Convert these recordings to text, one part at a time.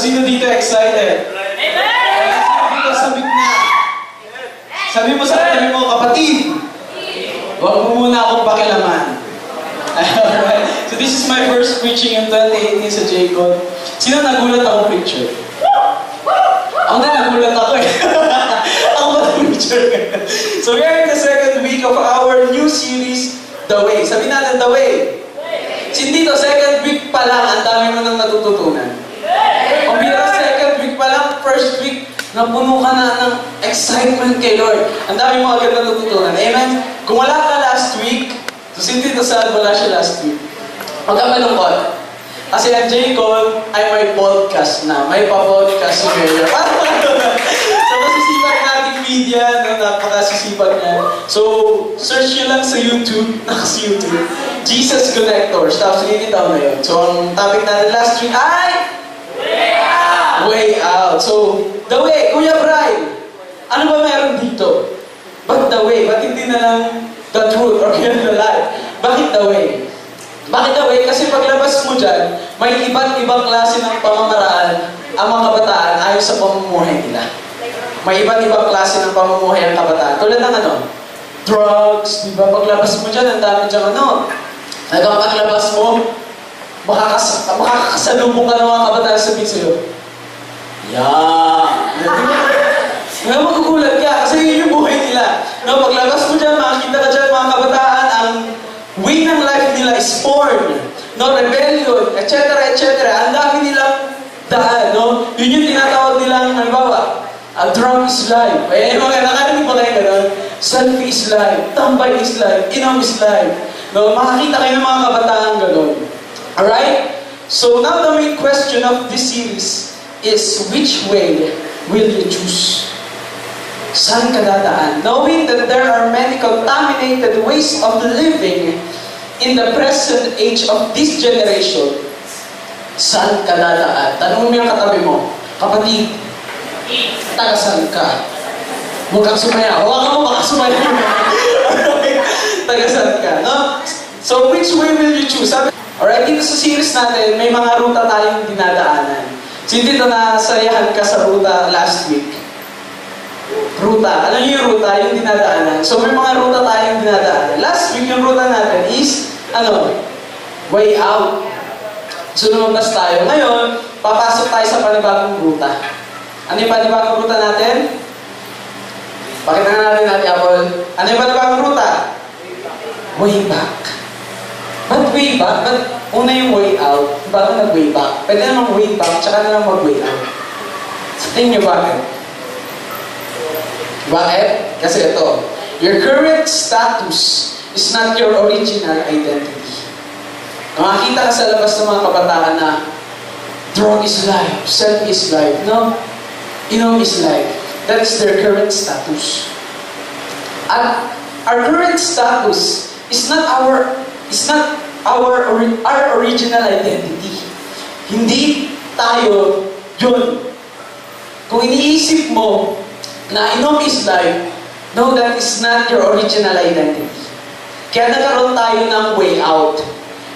sino dito excited? Amen! Sino dito sabik na? Sabi mo sa katabi mo, kapatid, huwag mo muna akong pakilaman. Alright? So this is my first preaching in 2018 sa Jacob. Sino nagulat ako preacher? Ako na nagulat ako eh. Ako ba na preacher? So we are in the second week of our new series, The Way. Sabi natin, The Way. Hindi to, second week pa lang, ang dami mo nang natututunan. Kung bira second week pa lang, first week, napuno ka na ng excitement kay Lord. Ang dami mo agad natututunan. Amen? Kung wala ka last week, so hindi to sad, wala siya last week. Huwag ka malungkot. Kasi ang Jacob ay may podcast na. May pa-podcast si Brylle. So masisipag nating media, no? Napakasisipag niya. So, search nyo lang sa YouTube, YouTube, Jesus Connectors. Tapos nilitaw na yun. So, ang topic natin last week ay Way Out! Way Out. So, the way. Kuya Brylle, ano ba meron dito? But the way? Ba't hindi na lang the truth or the life? Bakit the way? Bakit the way? Kasi paglabas mo dyan, may iba't ibang klase ng pamamaraan ang mga kabataan ayon sa pamumuhay nila. May iba't ibang klase ng pamumuhay ang kabataan. Tulad ng ano? Drugs, di ba? Paglabas mo dyan, ang dami dyan ano? Hanggang paglabas mo, makakasalubong ka ng mga kabataan sabihin sa'yo. Di ba magugulat ka? Kasi yun yung buhay nila. No, paglabas mo dyan, makikita ka dyan mga kabataan, ang way ng life nila is porn, no, rebellion, etc., etc. Ang dami nilang daan, no? Yun yung tinatawag nilang, halimbawa, drunk is life. Eh, mga nakarinig ba kayo gano'n? Selfie is life, tambay is life, inom is life. No, makakita kayo ng mga kabataan gano'n. Alright? So now the main question of this series is, which way will you choose? Saan ka dadaan? Knowing that there are many contaminated ways of living in the present age of this generation, saan ka dadaan? Tanong mo yung katabi mo, kapatid, taga saan ka? Huwag kang sumaya. Huwag mo baka sumaya. Taga saan ka? No? So, which way will you choose? Alright, dito sa series natin, may mga ruta tayong dinadaanan. So, dito nasayahan ka sa ruta last week. Ruta. Alam niyo yung ruta, yung dinadaanan. So, may mga ruta tayong dinadaanan. Last week, yung ruta natin is, way out. So, lumabas tayo. Ngayon, papasok tayo sa panibagong ruta. Ano yung panibagong ruta natin? Pakita nga natin, Apple. Ano yung panibagong ruta? Way back. Ba't way back? Ba't una yung way out? Bago nag-way back? Pwede namang way back, tsaka na lang mag-way out. Sa tingin niyo bakit? Bakit? Kasi ito, your current status is not your original identity. Makakita ka sa labas ng mga kabataan na drug is life, self is life, no? Inom is life. That's their current status. At our current status is not our original identity. Hindi tayo yun. Kung iniisip mo na inom is life, no, that is not your original identity. Kaya nagkaroon tayo ng way out.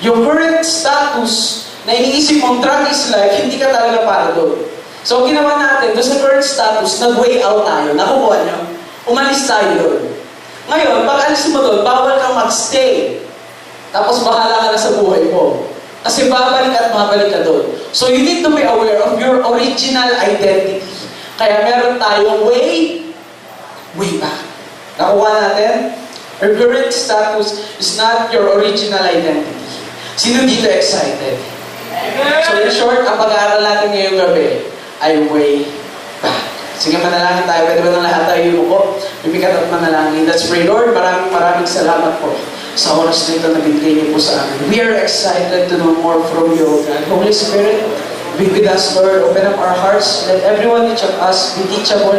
Yung current status na iniisip mong drug is life, hindi ka talaga para doon. So, ginawa natin, doon sa current status, nag-way out tayo. Nakukuha nyo? Umalis tayo doon. Ngayon, pag alis mo doon, bawal kang mag-stay. Tapos bahala ka na sa buhay mo. Kasi babalik at babalik ka doon. So, you need to be aware of your original identity. Kaya meron tayong way back. Nakuha natin? Your current status is not your original identity. Sino dito excited? So in short, ang pag-aaral natin ngayong gabi ay way back. Sige, manalangin tayo. Pwede ba ng lahat tayo yumuko? Bibigat at manalangin. Let's pray, Lord. Maraming salamat po sa oras nito na binigay niyo po sa amin. We are excited to know more from you, God. Holy Spirit, be with us, Lord. Open up our hearts. Let everyone each of us be teachable.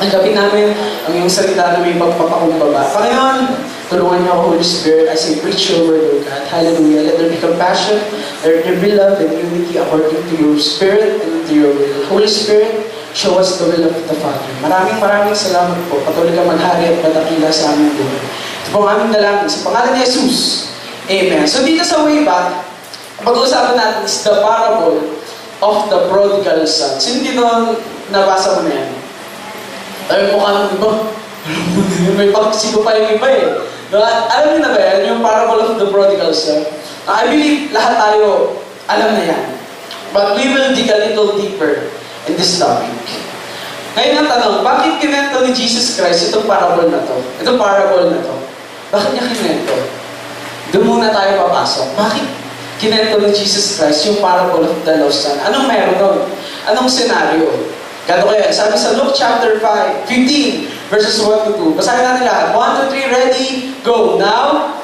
Tanggapin namin ang iyong salita na may pagpapakumbaba. Panginoon, tulungan niyo ako, Holy Spirit, as I preach your word, O God. Hallelujah. Let there be compassion, let there be love and unity according to your Spirit and to your will. Holy Spirit, show us the will of the Father. Maraming salamat po. Patuloy ka maghari at matakila sa aming buhay. Ito po ang aming dalangin. Sa pangalan ni Jesus. Amen. So dito sa way back, pag-uusapan natin is the parable of the prodigal son. Sino dito nabasa mo na yan? Ay, mukha nang iba. May pagsiko pa yung iba eh. Alam niyo na ba yan? Yung parable of the prodigal son? I believe lahat tayo alam na yan. But we will dig a little deeper in this topic. Ngayon ang tanong, bakit kinento ni Jesus Christ itong parable na to? Itong parable na to. Bakit niya kinento? Doon muna tayo papasok. Bakit kinento ni Jesus Christ yung parable of the lost son? Anong meron doon? Anong senaryo? Ganto kaya, sabi sa Luke chapter 15, verses 1 to 2. Basahin natin lahat. 1, 2, 3, ready, go. Now,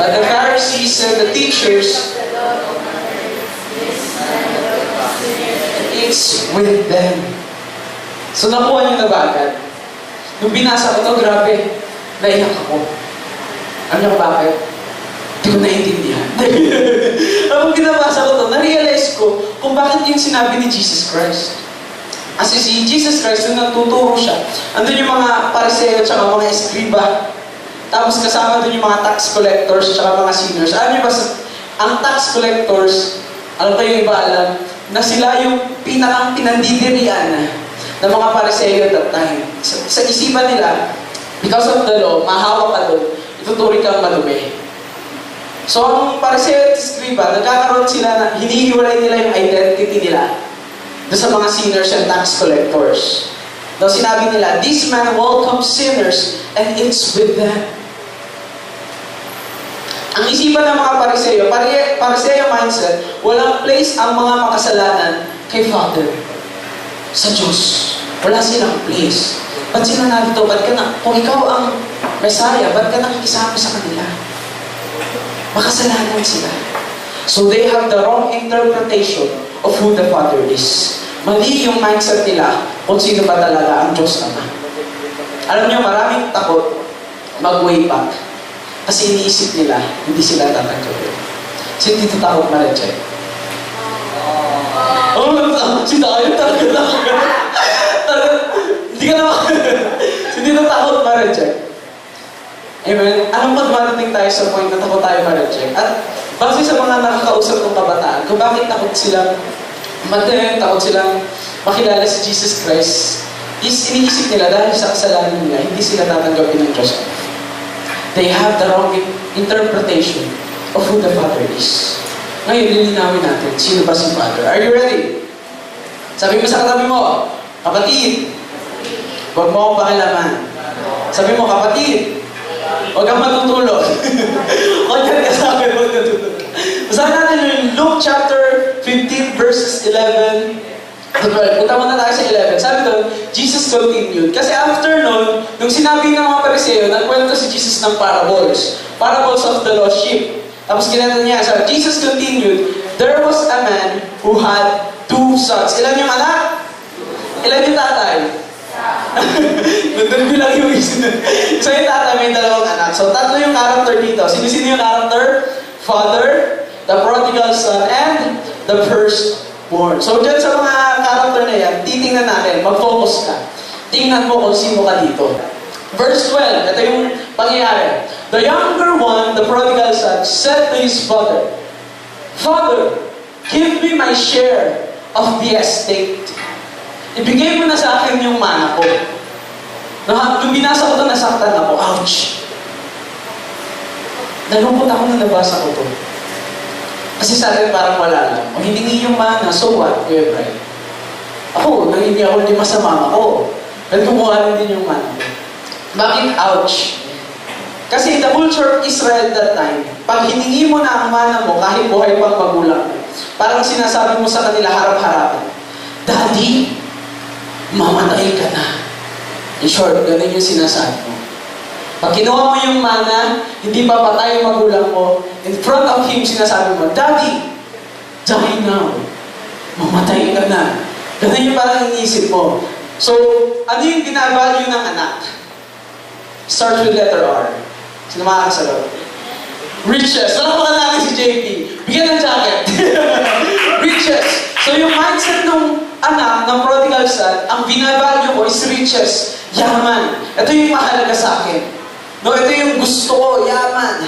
but the Pharisees and the teachers, it's with them. So nakuha niyo na ba agad? Nung binasa ko to, grabe, naiyak ako. Alam niyo ko bakit? Hindi ko naiintindihan. Nung binabasa ko to, na-realize ko kung bakit yung sinabi ni Jesus Christ. Kasi si Jesus Christ, nung nagtuturo siya, andun yung mga pariseo at mga eskriba. Tapos kasama dun yung mga tax collectors at mga sinners. Alam niyo ba, ang tax collectors, alam kayo iba alam, na sila yung pinakang pinandidirian ng mga pariseo at that time. Sa isipan nila, because of the law, mahawak ka dun, ituturi kang madumi. So ang pariseo at eskriba, nagkakaroon sila na hinihiwalay nila yung identity nila doon sa mga sinners and tax collectors. Now sinabi nila, this man welcomes sinners and eats with them. Ang isipan ng mga pariseo mindset, walang place ang mga makasalanan kay Father. Sa Diyos. Wala silang place. Ba't sila narito? Kung ikaw ang Messiah, ba't ka nakikisama sa kanila? Makasalanan sila. So they have the wrong interpretation of who the Father is. Mali yung mindset nila kung sino ba talaga ang Diyos Ama. Alam niyo, maraming takot mag-way back. Kasi iniisip nila, hindi sila tatanggapin. Sino dito takot ma-reject? Si tayo talaga takot. Hindi ka naman. Sino dito takot ma-reject? Amen? Alam mo, dumarating tayo sa point na takot tayo ma-reject. At base sa mga nakakausap ng kabataan, kung bakit takot silang takot silang makilala si Jesus Christ, is iniisip nila dahil sa kasalanan nila, hindi sila tatanggapin ng Diyos. They have the wrong interpretation of who the Father is. Ngayon, lilinawin natin, sino ba si Father? Are you ready? Sabi mo sa katabi mo, kapatid, huwag mo akong pakilaman. Sabi mo, kapatid, huwag kang matutulog. Huwag ka sa akin, huwag natutulog. Basahin natin yung Luke chapter 15, verses 11 to 12. Punta muna tayo sa 11. Sabi doon, Jesus continued. Kasi after nun, nung sinabi ng mga pariseo, nagkwento si Jesus ng parables. Parables of the lost sheep. Tapos kinento niya, sabi, Jesus continued, there was a man who had 2 sons. Ilan yung anak? Ilan yung tatay? Nandun bilang yung isa. So yung tatay may 2 anak. So 3 yung character dito. Sino-sino yung character? Father, the prodigal son, and the firstborn. So dyan sa mga character na yan, titingnan natin, mag-focus ka. Tingnan mo kung sino ka dito. Verse 12, ito yung pangyayari. The younger one, the prodigal son, said to his father, Father, give me my share of the estate. Ibigay mo na sa akin yung mana ko. Nung binasa ko ito, nasaktan ako. Ouch! Nalungkot ako nung nabasa ko ito. Kasi sa akin parang wala lang. O hindi yung mana, so what? Kuya Brylle. Ako, nangingi ako lima sa mama ko. At kumuha rin din yung mana ko. Bakit ouch? Kasi the culture of Israel that time, pag hiningi mo na ang mana mo, kahit buhay pang magulang mo, parang sinasabi mo sa kanila harap-harapan, Daddy, mamatay ka na. In short, ganun yung sinasabi mo. Pag kinuha mo yung mana, hindi pa patay yung magulang mo, in front of him, sinasabi mo, Daddy, die now. Mamatay ka na. Ganun yung parang iniisip mo. So, ano yung binavalue ng anak? Start with letter R. Sino makakasagot? Riches. Wala pa natin si JP. Bigyan ng jacket. Riches. So yung mindset ng anak, ng prodigal son, ang binavalue ko is riches. Yaman. Ito yung mahalaga sa akin. No, ito yung gusto ko, yaman.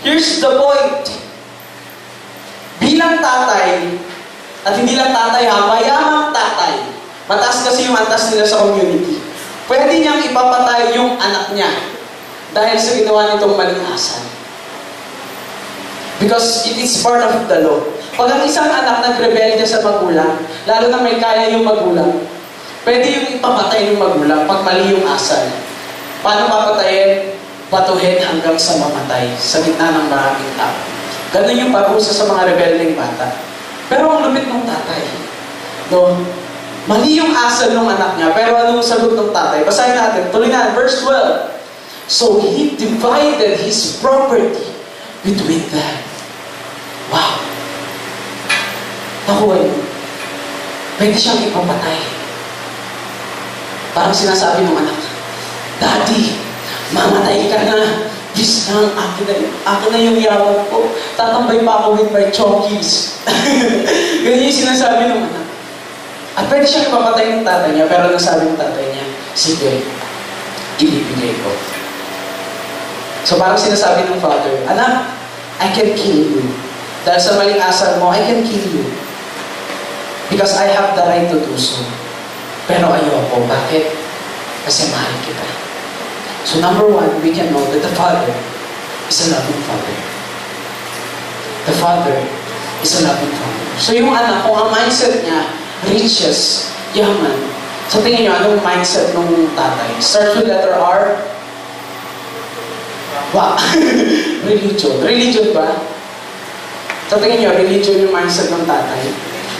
Here's the point. Bilang tatay, at hindi lang tatay ha, mayamang tatay, mataas kasi yung antas nila sa community, pwede niyang ipapatay yung anak niya dahil sa ginawa nitong maling asal. Because it is part of the law. Pag ang isang anak nagrebelde sa magulang, lalo na may kaya yung magulang, pwede yung ipapatay ng magulang pag mali yung asal. Paano papatayin? Batuhin hanggang sa mamatay sa gitna ng maraming tao. Ganun yung parusa sa mga rebeldeng bata. Pero ang lupit ng tatay. No? Mali yung asal ng anak niya, pero anong sagot ng tatay? Basahin natin. Tuloy na, verse 12. So he divided his property between them. Wow! Nakuha yun. Pwede siyang ipapatay. Parang sinasabi ng anak, Daddy, mamatay ka na. Bis lang, akin na yung yaman ko. Tatambay pa ako with my chonkies. Ganyan yung sinasabi ng anak. At pwede siyang ipapatay ng tatay niya, pero nasabi ng tatay niya, sige, ibibigay ko. So parang sinasabi ng father, anak, I can kill you. Dahil sa maling asal mo, I can kill you. Because I have the right to do so. Pero ayoko. Bakit? Kasi mahal kita. So number one, we can know that the Father is a loving Father. The Father is a loving Father. So yung anak, kung ang mindset niya, riches, yaman, sa tingin niyo, anong mindset ng tatay? Starts with letter R? Wow! Religion. Religion ba? Sa tingin niyo, religion yung mindset ng tatay.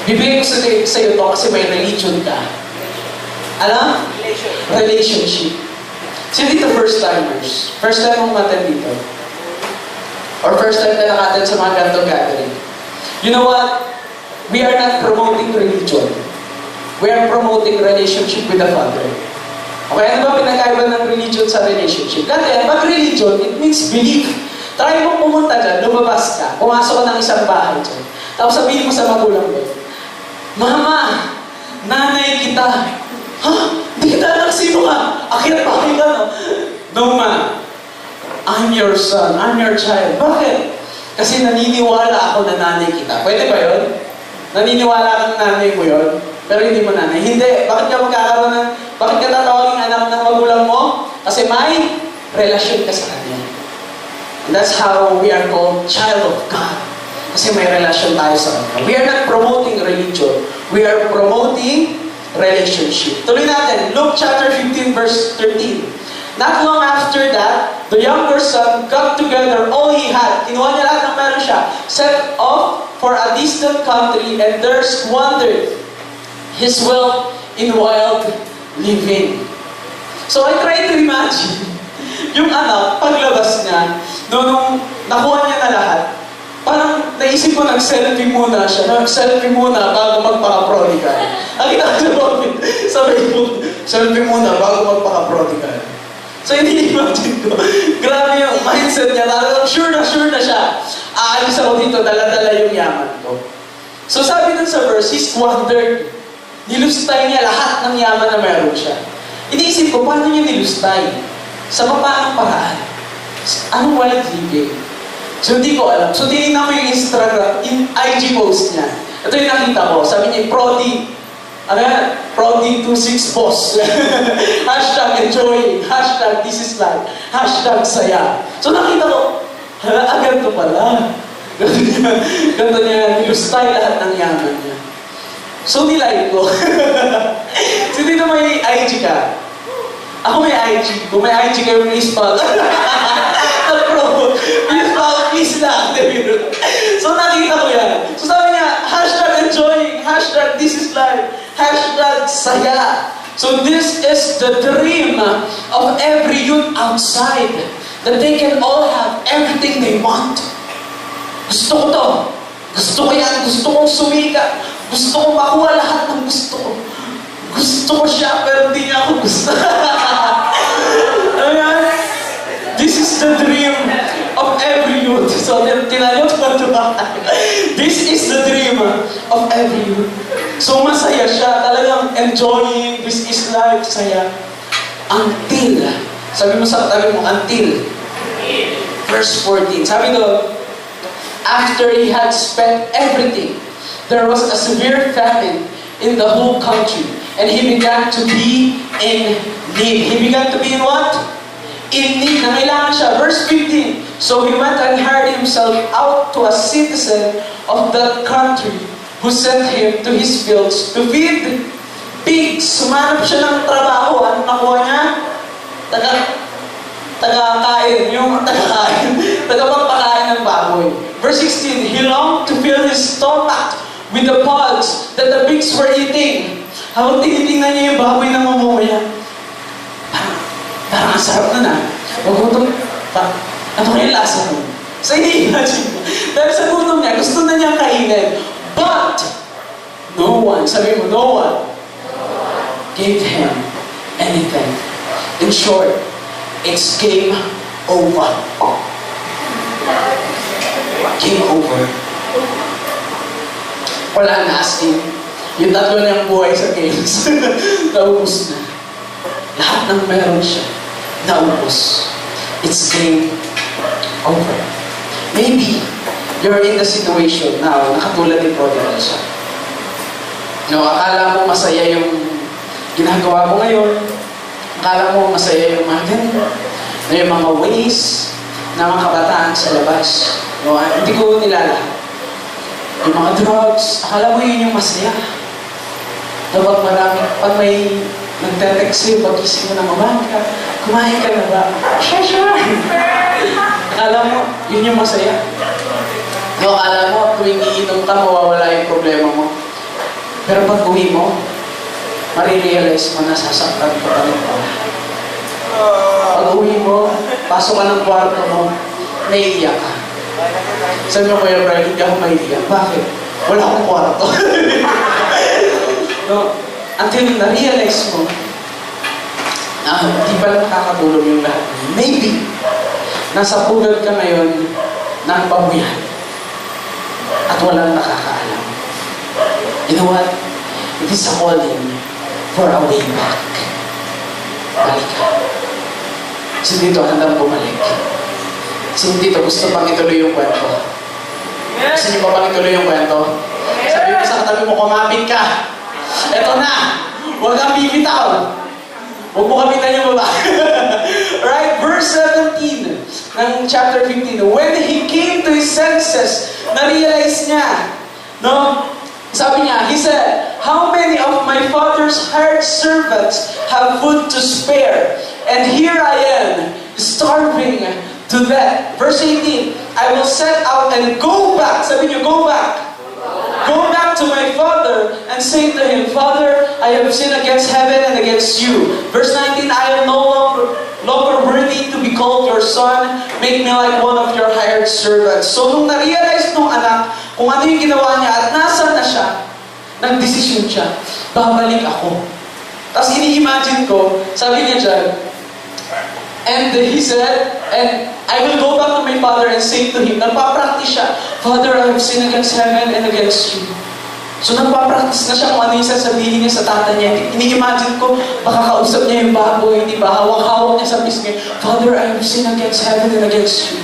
Bibigay ko sa iyo to kasi may religion ka. Alam? Relationship. Sino dito first-timers? First time mong matin dito? Or first time ka nakatin sa mga ganitong gathering? You know what? We are not promoting religion. We are promoting relationship with the Father. Okay, ano ba pinagkaiba ng religion sa relationship? Kasi pag religion, it means belief. Try mo pumunta dyan, lumabas ka, pumasok ka ng isang bahay dyan. Tapos sabihin mo sa magulang mo, Mama, nanay kita. Ha? Hindi kita anak, sino ka? Akit pa kayo ka, no? No, ma. I'm your son. I'm your child. Bakit? Kasi naniniwala ako na nanay kita. Pwede ba yun? Naniniwala kang nanay mo yun, pero hindi mo nanay. Hindi. Bakit ka magkakaroon ng... Bakit ka tatawagin anak ng magulang mo? Kasi may relasyon ka sa kanya. And that's how we are called child of God. Kasi may relasyon tayo sa kanya. We are not promoting religion. We are promoting relationship. Tuloy natin. Luke chapter 15 verse 13. Not long after that, the younger son got together all he had. Kinuha niya lahat ng meron siya. Set off for a distant country and there squandered his wealth in wild living. So I try to imagine yung anak, paglabas niya, nung nakuha niya na lahat, parang naisip ko nag-selfie muna siya. Nag-selfie muna bago magpaka-prodigal. Ang ginagawa sa Facebook, selfie muna bago magpaka-prodigal. So ini-imagine ko, grabe yung mindset niya. Talagang sure na siya. Aalis ako dito, dala-dala yung yaman ko. So sabi dun sa verse, he squandered. Nilustay niya lahat ng yaman na meron siya. Iniisip ko, paano niya nilustay? Sa paanong paraan? Anong wild living? So, hindi ko alam. So, tinignan ko yung Instagram, yung IG post niya. Ito yung nakita ko. Sabi niya, Prodi, ano yan? Prodi26boss. Hashtag enjoying. Hashtag this is life. Hashtag saya. So, nakita ko, ganito pala. Ganito niya, nilustay lahat ng yaman niya. So, nilike ko. So, dito may IG ka. Ako may IG. Kung may IG kayo, please follow. Please lang. So nakikita ko yan. So sabi niya, hashtag enjoying, hashtag this is life, hashtag saya. So this is the dream of every youth outside, that they can all have everything they want. Gusto ko to. Gusto ko yan. Gusto kong sumika. Gusto kong makuha lahat ng gusto ko. Gusto ko siya, pero hindi niya ako gusto. Ayan. This is the dream of every youth. So, tinanong ko ba? This is the dream of every youth. So, masaya siya. Talagang enjoying. This is life. Saya. Until. Sabi mo sa katabi mo, until. Verse 14, sabi doon, after he had spent everything, there was a severe famine in the whole country, and he began to be in need. He began to be in what? In need. Nangailangan siya. Verse 15, so he went and hired himself out to a citizen of that country, who sent him to his fields to feed pigs. Sumanap siya ng trabaho. Ano nakuha niya? Taga-kain. Yung taga-kain. Tagapagpakain ng baboy. Verse 16, he longed to fill his stomach with the pods that the pigs were eating. Habang tinitingnan niya yung baboy na mamumaya, parang ang sarap na na. Magutom, ano kaya lasa mo? So, i-imagine mo. Dahil sa gutom niya, gusto na niyang kainin. But, no one, sabi mo, no one gave him anything. In short, it's game over. Game over. Wala na asking. Yung tatlo niyang buhay sa games, naubos na. Lahat ng meron siya, naubos. It's game over. Maybe, you're in the situation now, nakatulad ni Prodigal siya. No, akala mo masaya yung ginagawa mo ngayon. Akala mo masaya yung mga ganito. Yung mga ways na mga kabataan sa labas. No, hindi ko nilalahat. Yung mga drugs, akala mo yun yung masaya. Dapat marami, pag may nagte-text sa'yo, pag-isip mo ng umaga, kumain ka na ba? Sure. Akala mo, yun yung masaya. No, akala mo, tuwing iinom ka, mawawala yung problema mo. Pero pag uwi mo, marirealize mo na sasaktan ka pa rin pala. Pag uwi mo, pasok ka ng kwarto mo, naiiyak ka. Sabi mo, Kuya Brylle, hindi ako maiiyak. Bakit? Wala akong kwarto. No, until na-realize mo na hindi pala nakakatulong yung lahat. Maybe, nasa pugad ka ngayon ng babuyan at walang nakakaalam. You know what? It is a calling for a way back. Balik ka. Sino dito handang bumalik? Sino dito gusto pang ituloy yung kwento? Gusto niyo pa pang ituloy yung kwento? Sabi mo sa katabi mo, kumapit ka. Eto na! Huwag kang bibitaw! Huwag mo kapitan yung baba. Right? Verse 17 ng chapter 15. When he came to his senses, na-realize niya, no? Sabi niya, he said, how many of my father's hired servants have food to spare? And here I am, starving to death. Verse 18, I will set out and go back. Sabi niyo, go back. Go back to my father and say to him, Father, I have sinned against heaven and against you. Verse 19, I am no longer worthy to be called your son. Make me like one of your hired servants. So nung na-realize nung anak kung ano yung ginawa niya at nasa na siya, nagdesisyon siya, babalik ako. Tapos ini-imagine ko, sabi niya dyan, and he said, and I will go back to my father and say to him, nagpa-practice siya, Father, I have sinned against heaven and against you. So nagpa-practice na siya kung ano yung sasabihin niya sa tatay niya. Ini-imagine ko, baka kausap niya yung baboy, di ba? Hawak-hawak niya sa pisngi, Father, I have sinned against heaven and against you.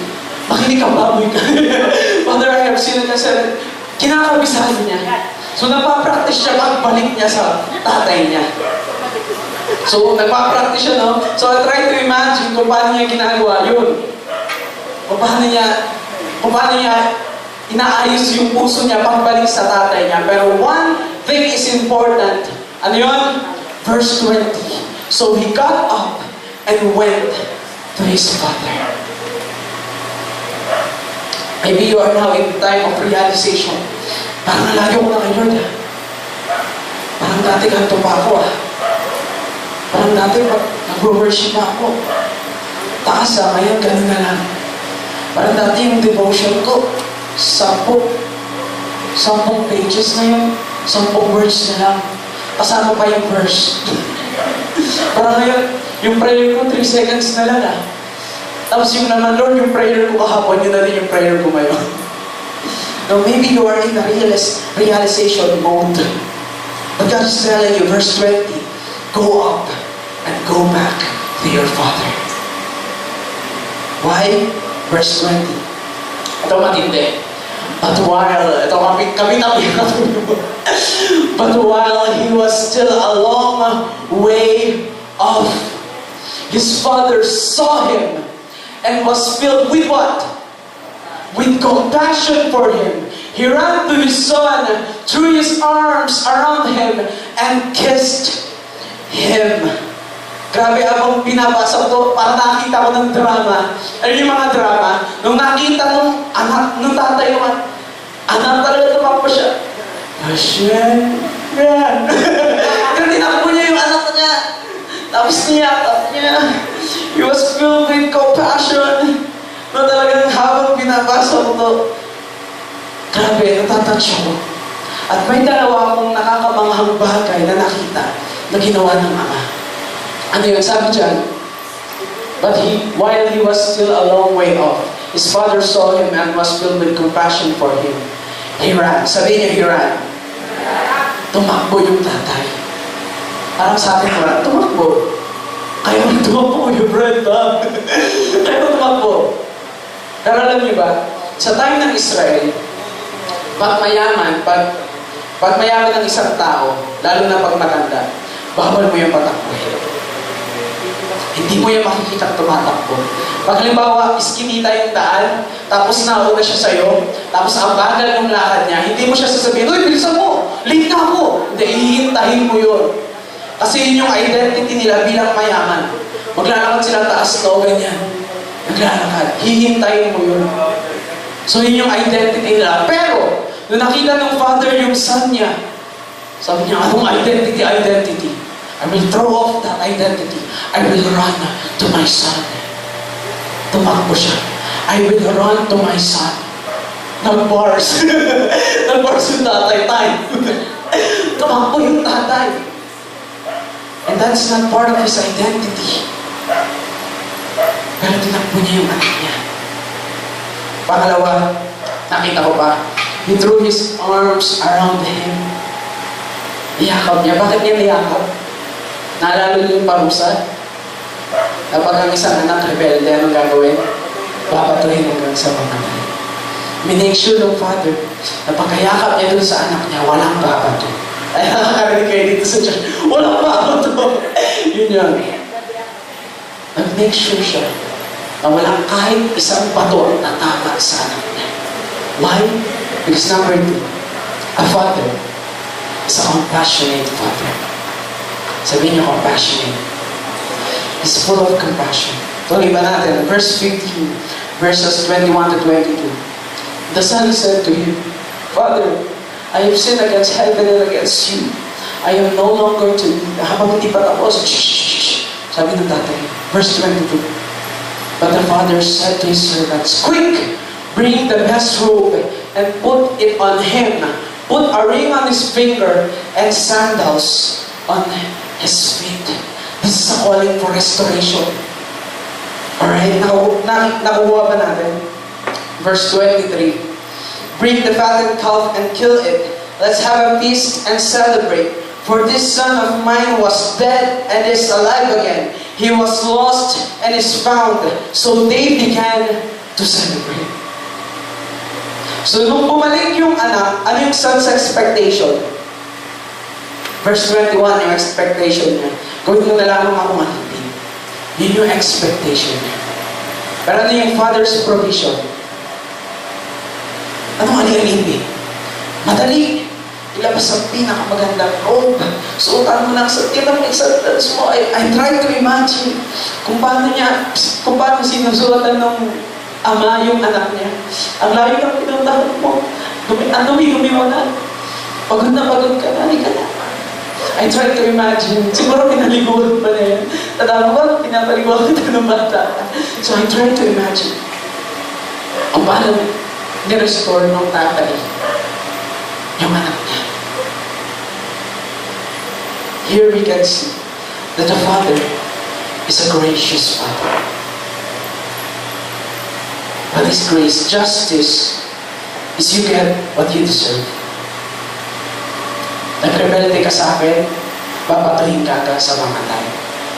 Makinig ka, baboy ka. Father, I have sinned against heaven. Kinakabisado niya. So nagpa-practice siya pagbalik niya sa tatay niya. So, nagpa-practice siya, no? So, I try to imagine kung paano niya ginagawa yun. Kung paano niya inaayos yung puso niya pagbalik sa tatay niya. Pero one thing is important. Ano yun? Verse 20. So, he got up and went to his father. Maybe you are now in the time of realization. Parang nalayo ko na kay Lord, ha? Parang dati ganito pa ako, ha? Parang dati, nag-worship ako. Taas ngayon, ganun na lang. Parang dati yung devotion ko, 10 pages na yun, 10 words na lang. Kasama pa yung verse. Parang ngayon, yung prayer ko, 3 seconds na lang, ah. Tapos yung naman, Lord, yung prayer ko kahapon, yun na rin yung prayer ko ngayon. Now, maybe you are in a realization mode. But God is telling you, verse 20, go up and go back to your father. Why? Verse 20. Ito matindi. But while he was still a long way off, his father saw him and was filled with what? With compassion for him. He ran to his son, threw his arms around him, and kissed him. Grabe, abang binabasa ko, parang nakita ko ng drama. Ano yung mga drama? Nung nakita nung anak, nung tatay yung anak talaga tumakbo siya. Hashem, yan. Kasi tinakbo niya yung anak niya. Tapos niyakap niya. He was filled with compassion. No, talagang habang binabasa ko to, grabe, natatouch ako. At may dalawa akong nakakamanghang bagay na nakita na ginawa ng ama. Ano yun? Sabi dyan, but while he was still a long way off, his father saw him and was filled with compassion for him. He ran. Sabi niya, he ran. Tumakbo yung tatay. Parang sa atin, wala, tumakbo. Kaya mo tumakbo yung Brenda. Kaya mo tumakbo. Pero alam niyo ba, sa time ng Israel, pag mayaman ng isang tao, lalo na pag matanda, bawal mo yung patakbo. Hindi mo yung makikita tumatakbo. Pag halimbawa, iskinita yung daan, tapos nauna siya sa'yo, tapos ang bagal ng lakad niya, hindi mo siya sasabihin, uy, bilisan mo! Late na ako! Hindi, hihintahin mo yun. Kasi yun yung identity nila bilang mayaman. Maglalakad sila taas to, ganyan. Naglalakad. Hihintahin mo yun. So yun yung identity nila. Pero, nung nakita ng father yung son niya, sabi niya, anong identity? I will throw off that identity. I will run to my son. Tumakbo siya. I will run to my son. Nag-bars. Nag-bars yung tatay. Tumakbo yung tatay. And that's not part of his identity. Pero tinakbo niya yung anak niya. Pangalawa, nakita ko pa, he threw his arms around him. Niyakap niya. Bakit niya niyakap? Naalala niyo yung parusa? Kapag ang isang anak rebelde, anong gagawin? Papatuhin hanggang sa pangalaman. Minake sure ng father na pagkayakap niya dun sa anak niya, walang babato. Ay, nakakarinig kayo dito sa church, walang babato. Yun yun. Nag-make sure siya na walang kahit isang bato ang tatama sa anak niya. Why? Because number 2, a father is a compassionate father. Sabihin niyo, compassionate. He's full of compassion. Tuloy ba natin? Verse 15, verses 21 to 22. The son said to him, Father, I have sinned against heaven and against you. I am no longer to you. Habang hindi pa tapos, shh. Sabi ng tatay. Verse 22. But the father said to his servants, Quick! Bring the best robe and put it on him. Put a ring on his finger and sandals on his feet. This is a calling for restoration. Alright, nakuha ba natin? Verse 23. Bring the fattened calf and kill it. Let's have a feast and celebrate. For this son of mine was dead and is alive again. He was lost and is found. So they began to celebrate. So nung bumalik yung anak, ano yung son's expectation? Verse 21, yung expectation niya. Gawin mo na lang ako mahindi. Yun yung expectation niya. Pero ano yung father's provision? Anong alilin? Madali. Ilabas ang pinakamagandang robe. Suotan mo lang sa tinang sandals mo. I try to imagine kung paano sinusuotan ng ama yung anak niya. Ang layo ng pinuntahan mo. Ang dumi-dumi mo na. Pagod na ka na. I try to imagine. Siguro pinaliguan pa na yan. Tadama ba? Pinapaliguan kita ng bata. So I try to imagine kung paano ni-restore ng tatay yung anak niya. Here we can see that the Father is a gracious Father. But His grace, justice, is you get what you deserve. Nagrebelde ka sa akin, papatuhin ka sa mga tayo.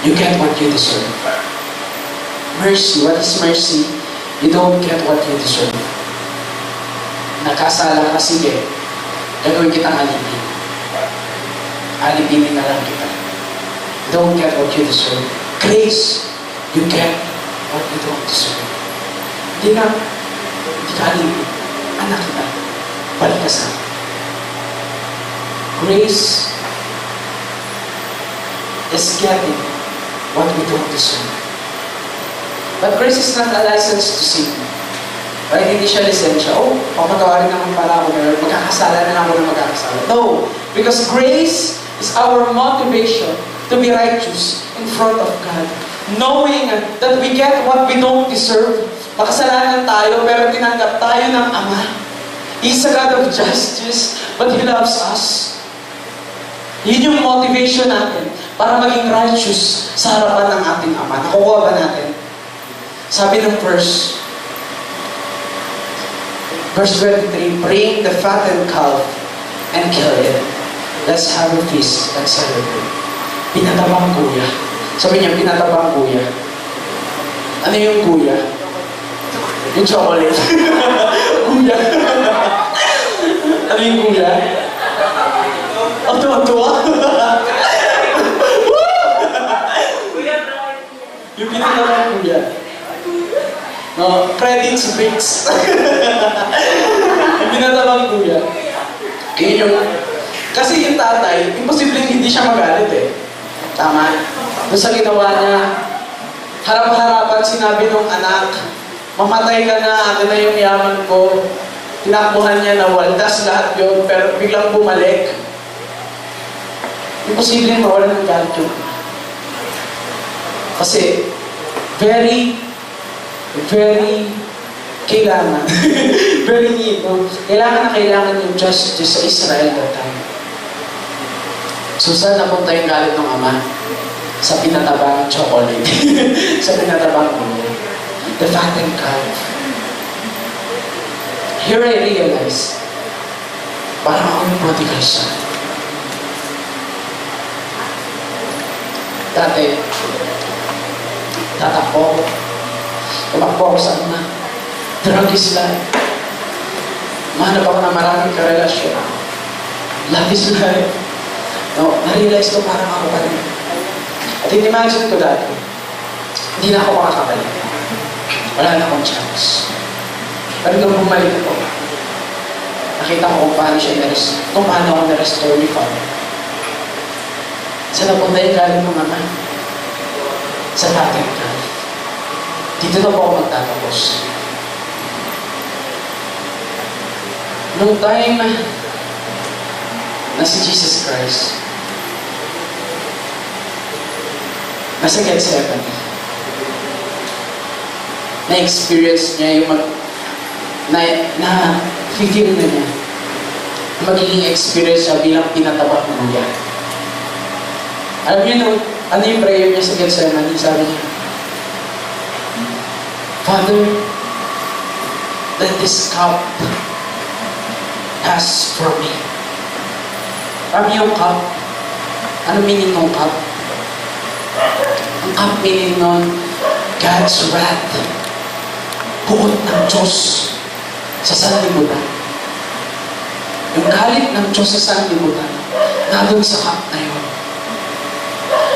You get what you deserve. Mercy, what is mercy? You don't get what you deserve. Nakasala ka, sige. Gagawin kitang alipin. Alipinin na lang kita. You don't get what you deserve. Grace, you get what you don't deserve. Hindi ka alipin. Anak kita. Balik ka sa akin. Grace is getting what we don't deserve. But grace is not a license to sin. Right? Hindi siya lisensya. Oh, papatawarin naman pala ako na magkakasala na ako na magkakasala. No! Because grace is our motivation to be righteous in front of God. Knowing that we get what we don't deserve. Makasalanan tayo, pero tinanggap tayo ng Ama. He's a God of justice, but He loves us. Yun yung motivation natin para maging righteous sa harapan ng ating Ama. Nakukuha ba natin? Sabi ng verse 23, bring the fattened calf and kill it. Let's have a feast and celebrate. Pinatabang kuya. Sabi niya, pinatabang kuya. Ano yung kuya? Yung chocolate. Kuya. Ano yung kuya? Ang tuwa-tuwa. Yung pinatabang kuya. No, credits breaks. Yung pinatabang kuya. Kasi yung tatay, imposible hindi siya magalit eh. Tama? Doon sa ginawa niya, harap-harapan sinabi ng anak, mamatay ka na, ano na yung yaman ko. Tinakbuhan niya na waldas lahat yun, pero biglang bumalik. Imposible mawala ng galit yun. Kasi, very kailangan, very need, no? Kailangan yung justice sa Israel that time. So, saan napunta yung galit ng Ama? Sa pinatabang chocolate. Sa pinatabang ulo. The fattened calf. Here I realize, parang ako yung prodigal son. Dati, tatakbo ako sa Ama. Drug is life. Mahanap ako ng maraming karelasyon. Love is life. No, na-realize ko parang ako pa rin. At in-imagine ko dati, hindi na ako makakabalik. Wala na akong chance. Pero nung bumalik ako, nakita ko kung paano ako na-restore ni Father. Sa napunta yung galing ng Ama, sa fattened calf. Dito na po ako magtatapos. Nung time na si Jesus Christ, nasa Gethsemane, na-experience niya yung na-feel na niya magiging experience siya bilang pinatabak ng Kuya. Alam niyo ano yung prayer niya sa Gethsemane? Sabi niya, Father, let this cup pass from me. Alam niyo yung cup? Ano meaning ng cup? Ang cup meaning nun, God's wrath. Puot ng Diyos sa sanlibutan. Yung galit ng Diyos sa sanlibutan, nandun sa cup na yun.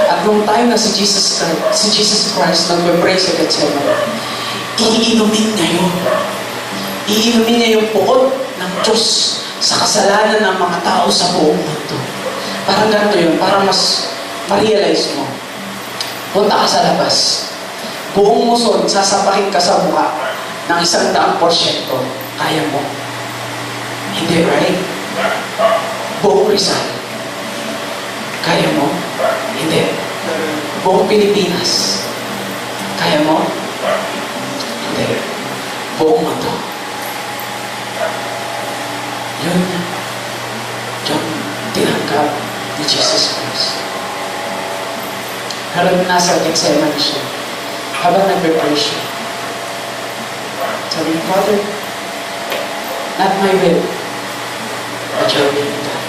At nung time na si Jesus Christ nagpe-pray sa Gethsemane, iinumin niya yun. Iinumin niya yung puot ng Diyos sa kasalanan ng mga tao sa buong mundo. Parang ganito yun, para mas ma-realize mo. Punta ka sa labas. Buong muson, sasapakin ka sa mukha ng 100%. Kaya mo. Hindi, right? Buong Rizal. Kaya mo? Hindi. Buong Pilipinas. Kaya mo? Hindi. Buong mundo. Yun tinanggap ni Jesus Christ. Pero nasa Gethsemane siya. Habang nagpe-pray siya. Sabi niya, Father, not my will, but your will be done.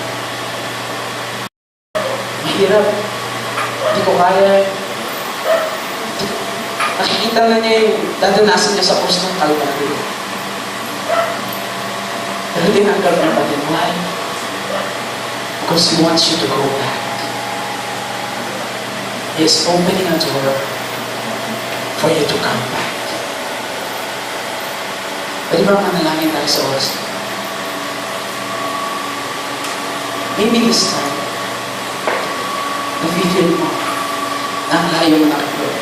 Mahirap. Hindi ko kaya. Nakikita na niya yung dadanasan niya sa krus ng Calvary. Pero tinanggal niya pa din. Why? Because He wants you to go back. He is opening a door for you to come back. Pwede ba manalangin tayo sa oras? Maybe this time, na-feel mo na ang layo mo ng Lord.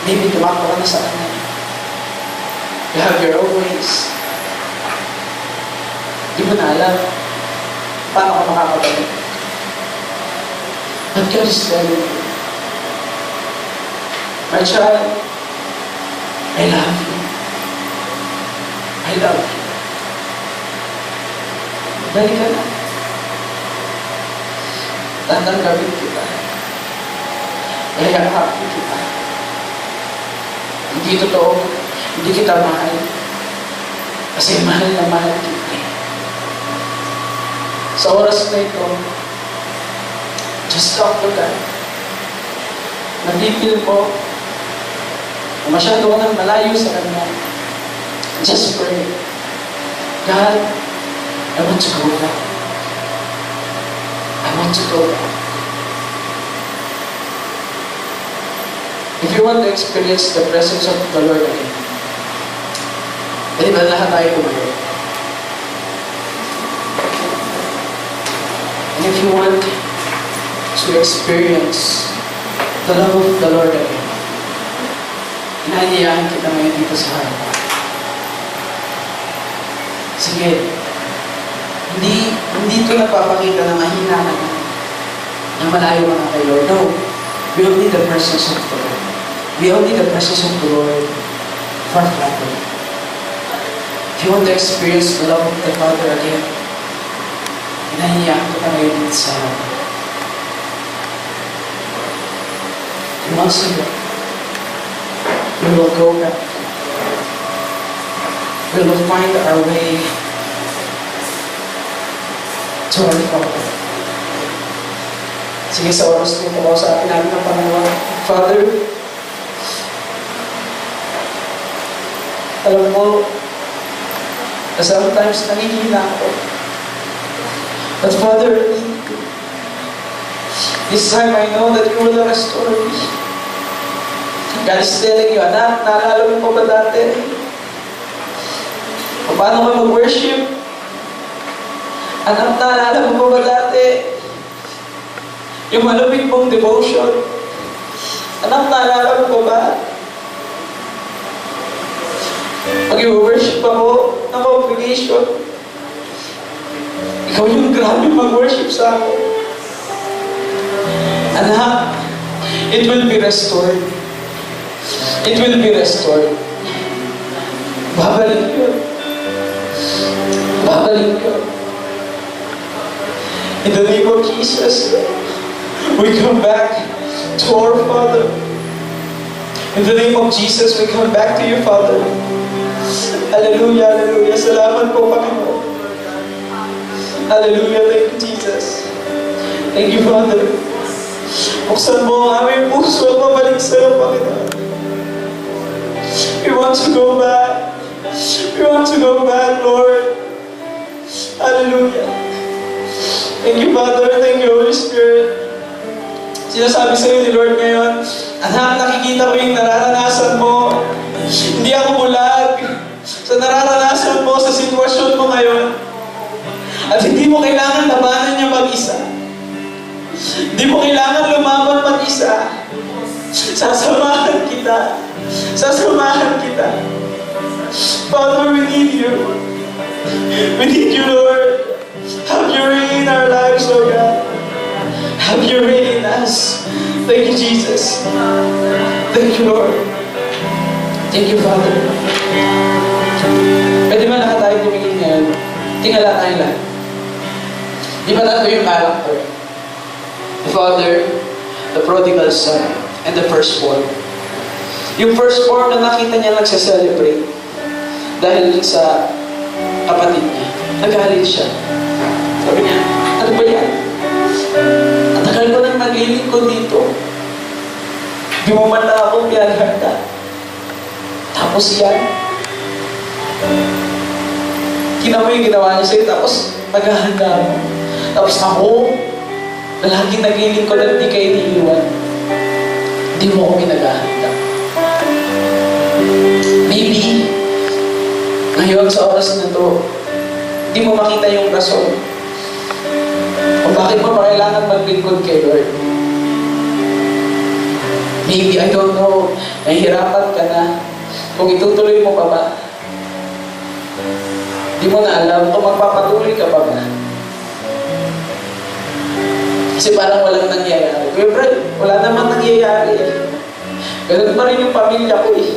Maybe tumakbo ka na sa Kanya. You have your own ways. Di mo na alam paano ka makakabalik. But God is telling you, my child, I love you. I love you. Balik ka na. Tatanggapin kita. Layakapin kita. Hindi totoo. Hindi kita mahal. Kasi mahal na mahal kita. Sa oras na ito, just talk to God. Nagpipil mo, masyado ka nang malayo sa Kanya. Just pray. God, I want to go back. I want to go back. If you want to experience the presence of the Lord again, ba lahat tayo tumayo? And if you want to experience the love of the Lord again, inahiyahan kita ngayon dito sa harapan. Sige, hindi ito napapakita na mahina ka na malayo ka na kay Lord. No, we all need the presence of the Lord. We all need the presence of the Lord for our family. If you want to experience the love of the Father again, inahiyahan kita ngayon dito sa harapan. And once again, we will go back. We will find our way to our Father. Sige, sa oras nito ako sa atin namin ng Panginoon. Father, alam mo, na sometimes nanghihina ako. But Father, this time I know that you will restore me. God is telling you, anak, naalala mo pa ba dati? Paano ka mag-worship? Anak, naalala mo pa ba dati? Yung malupit mong devotion. Anak, naalala mo pa ba? Pag i-worship ako ng congregation, ikaw yung grabe mag-worship sa akin. Anak, it will be restored. It will be restored. Babalik yun. Babalik yun. In the name of Jesus, we come back to our Father. In the name of Jesus, we come back to you, Father. Hallelujah, hallelujah. Salamat po, Panginoon. Hallelujah, thank you, Jesus. Thank you, Father. Buksan mo ang aming puso at mabalik sa'yo, Panginoon. We want to go back. We want to go back, Lord. Hallelujah. Thank you, Father. Thank you, Holy Spirit. Sinasabi sa'yo ni Lord ngayon, anak, nakikita ko yung nararanasan mo. Hindi ako bulag sa nararanasan mo, sa sitwasyon mo ngayon. At hindi mo kailangan labanan niya mag-isa. Hindi mo kailangan lumaban mag-isa. Sasamahan kita. Sasamahan kita. Father, we need you. We need you, Lord. Have your reign in our lives, oh God. Have your reign in us. Thank you, Jesus. Thank you, Lord. Thank you, Father. Pwede ba lahat tayo tumingin ngayon? Tingala tayo lahat. Di ba nato yung character? The Father, the prodigal son, and the firstborn. Yung firstborn na nakita niya nagsa-celebrate dahil sa kapatid niya. Nagalit siya. Sabi niya, ano ba yan? Ang tagal ko nang naglilingkod dito. Di mo man na akong pinaganda. Tapos yan, ginawa yung ginawa niya sa'yo, tapos maghahanda mo. Tapos ako, na laging naglilingkod at di kayo iniiwan, di mo ako pinaghahanda. Maybe, ngayon sa oras na to, di mo makita yung rason kung bakit mo kailangan maglingkod kay Lord. Maybe, I don't know, nahihirapan ka na kung itutuloy mo pa ba. Di mo na alam kung magpapatuloy ka pa ba. Kasi parang walang nangyayari. Kuya Brylle, wala namang nangyayari. Ganun pa rin yung pamilya ko eh.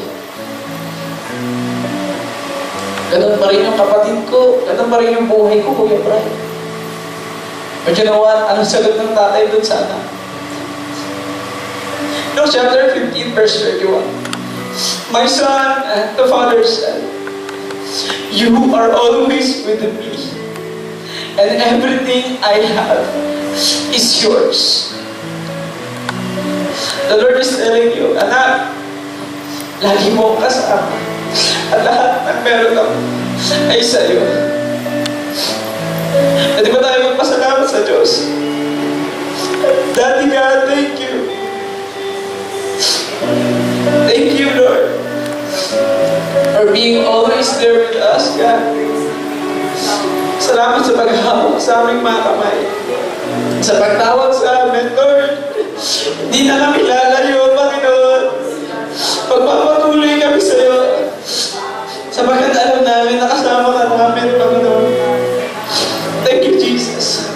Ganun pa rin yung kapatid ko. Ganun pa rin yung buhay ko, Kuya Brylle. But you know what? Anong sagot ng tatay dun sa anak? Luke chapter 15, verse 31. My son, the father said, you are always with me, and everything I have is yours. The Lord is telling you, anak, lagi mo kasama. At lahat ng meron ako ay sa'yo. At di ba tayo magpasalamat sa Diyos? Daddy God, thank you. Thank you, Lord, for being always there with us, God. Salamat sa paghawak sa aming mga kamay. Sa pagtawag sa amin, Lord. Hindi na kami lalayo, Panginoon. Pagpapatuloy kami sa iyo. Sapagkat alam namin, nakasama ka namin, Panginoon. Thank you, Jesus.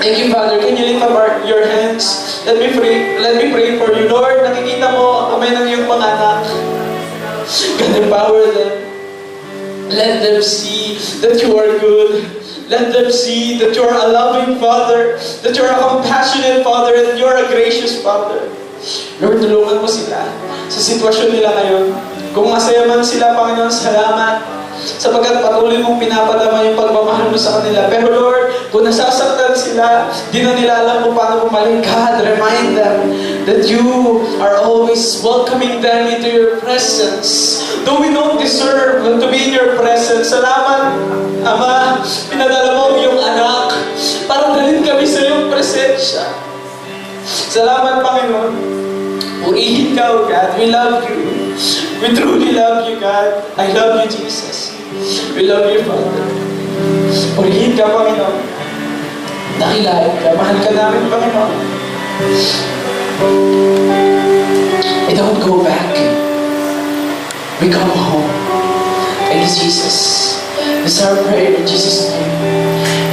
Thank you, Father. Can you lift up your hands? Let me pray for you, Lord. Nakikita mo ang kamay ng iyong mga anak. God, empower them. Let them see that you are good. Let them see that you are a loving Father, that you are a compassionate Father, and you are a gracious Father. Lord, tulungan mo sila sa sitwasyon nila ngayon. Kung masaya man sila, Panginoon, salamat. Sapagkat patuloy mong pinapadama yung pagmamahal mo sa kanila. Pero Lord, kung nasasaktan sila, di na nila alam kung paano bumalik. God, remind them that you are always welcoming them into your presence. Though we don't deserve to be in your presence, salamat, Ama, pinadala mo yung anak para dalhin kami sa iyong presensya. Salamat, Panginoon. Purihin ka, O God. We love you. We truly love you, God. I love you, Jesus. We love you, Father. Purihin ka, Panginoon. Dakilain ka. Mahal ka namin, Panginoon. We don't go back. We come home. Thank you, Jesus. This is our prayer in Jesus' name.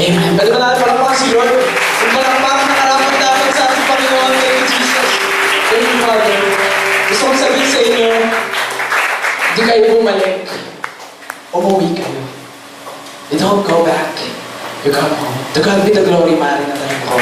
Amen. Balik na natin palakpakan si Lord. Yung palakpakan na karapat dapat sa ating Panginoon. Thank you, Jesus. Thank you, Father. Gusto kong sabihin sa inyo, hindi kayo bumalik. Umuwi kayo. You don't go back. You come home. To God be the glory, Mari, na tayo ko.